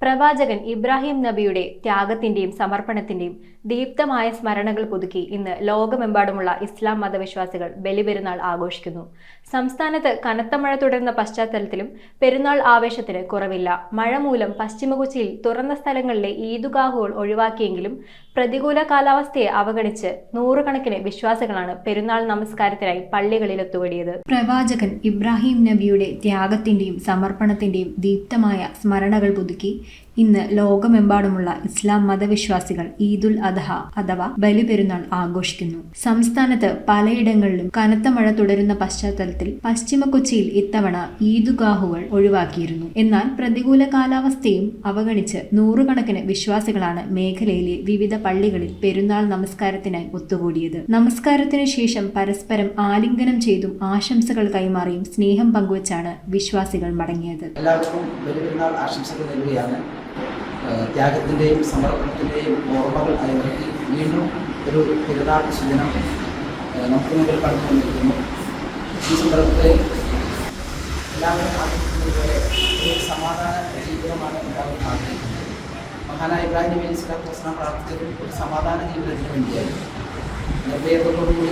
പ്രവാചകൻ ഇബ്രാഹിം നബിയുടെ ത്യാഗത്തിന്റെയും സമർപ്പണത്തിന്റെയും ദീപ്തമായ സ്മരണകൾ പുതുക്കി ഇന്ന് ലോകമെമ്പാടുമുള്ള ഇസ്ലാം മതവിശ്വാസികൾ ബലിപെരുന്നാൾ ആഘോഷിക്കുന്നു. സംസ്ഥാനത്ത് കനത്ത മഴ തുടരുന്ന പശ്ചാത്തലത്തിലും പെരുന്നാൾ ആവേശത്തിന് കുറവില്ല. മഴ മൂലം പശ്ചിമ കൊച്ചിയിൽ തുറന്ന സ്ഥലങ്ങളിലെ ഈദ്ഗാഹുകൾ ഒഴിവാക്കിയെങ്കിലും പ്രതികൂല കാലാവസ്ഥയെ അവഗണിച്ച് നൂറുകണക്കിന് വിശ്വാസികളാണ് പെരുന്നാൾ നമസ്കാരത്തിനായി പള്ളികളിൽ ഒത്തുകൂടിയത്. പ്രവാചകൻ ഇബ്രാഹിം നബിയുടെ ത്യാഗത്തിന്റെയും സമർപ്പണത്തിന്റെയും ദീപ്തമായ സ്മരണകൾ പുതുക്കി ഇന്ന് ലോകമെമ്പാടുമുള്ള ഇസ്ലാം മതവിശ്വാസികൾ ഈദുൽ അദ്ഹ അഥവാ ബലിപെരുന്നാൾ ആഘോഷിക്കുന്നു. സംസ്ഥാനത്ത് പലയിടങ്ങളിലും കനത്ത മഴ തുടരുന്ന പശ്ചാത്തലത്തിൽ പശ്ചിമ കൊച്ചിയിൽ ഇത്തവണ ഈദ്ഗാഹുകൾ ഒഴിവാക്കിയിരുന്നു. എന്നാൽ പ്രതികൂല കാലാവസ്ഥയും അവഗണിച്ച് നൂറുകണക്കിന് വിശ്വാസികളാണ് മേഖലയിലെ വിവിധ പള്ളികളിൽ പെരുന്നാൾ നമസ്കാരത്തിനായി ഒത്തുകൂടിയത്. നമസ്കാരത്തിന് ശേഷം പരസ്പരം ആലിംഗനം ചെയ്തും ആശംസകൾ കൈമാറിയും സ്നേഹം പങ്കുവച്ചാണ് വിശ്വാസികൾ മടങ്ങിയത്. എല്ലാവർക്കും ബലിപെരുന്നാൾ ആശംസകൾ നൽകുകയാണ്. ത്യാഗത്തിൻ്റെയും സമർപ്പണത്തിൻ്റെയും ഓർമ്മകൾ അയവിറക്കി വീണ്ടും ഒരു പെരുന്നാൾ സുദിനം നമുക്ക് മുമ്പിൽ കടന്നു വന്നിരിക്കുന്നു. ഈ സന്ദർഭത്തിൽ എല്ലാവരും ആഗ്രഹിക്കുന്നതുപോലെ ഒരു സമാധാന ജീവിതമാണ് എല്ലാവരും ആഗ്രഹിക്കുന്നത്. മഹാനായ ഇബ്രാഹിം നബി അലൈഹി സ്വലാത്തു വസ്സലാം പ്രാർത്ഥിച്ചത് ഒരു സമാധാന ജീവിതത്തിന് വേണ്ടിയായിരുന്നു. നിർഭയത്തോടുകൂടി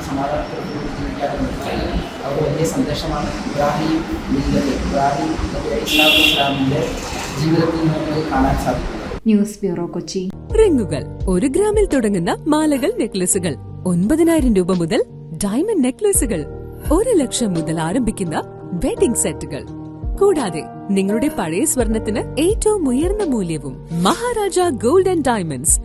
സമാധാനത്തോടുകൂടി ജീവിക്കാമെന്ന് അവർ വലിയ സന്ദേശമാണ് ഇബ്രാഹിം നബി അലൈഹി സ്വലാത്തു വസ്സലാമിൻ്റെ ജീവിതത്തിൽ നിന്ന് കാണാൻ സാധിക്കുന്നത്. News bureau, Kochi. റിങ്ങുകൾ 1 ഗ്രാമിൽ തുടങ്ങുന്ന മാലകൾ, നെക്ലസുകൾ 9,000 രൂപ മുതൽ ഡയമണ്ട് നെക്ലസുകൾ 1 ലക്ഷം മുതൽ ആരംഭിക്കുന്ന വെഡിംഗ് സെറ്റുകൾ. കൂടാതെ നിങ്ങളുടെ പഴയ സ്വർണത്തിന് ഏറ്റവും ഉയർന്ന മൂല്യവും. Maharaja gold and diamonds,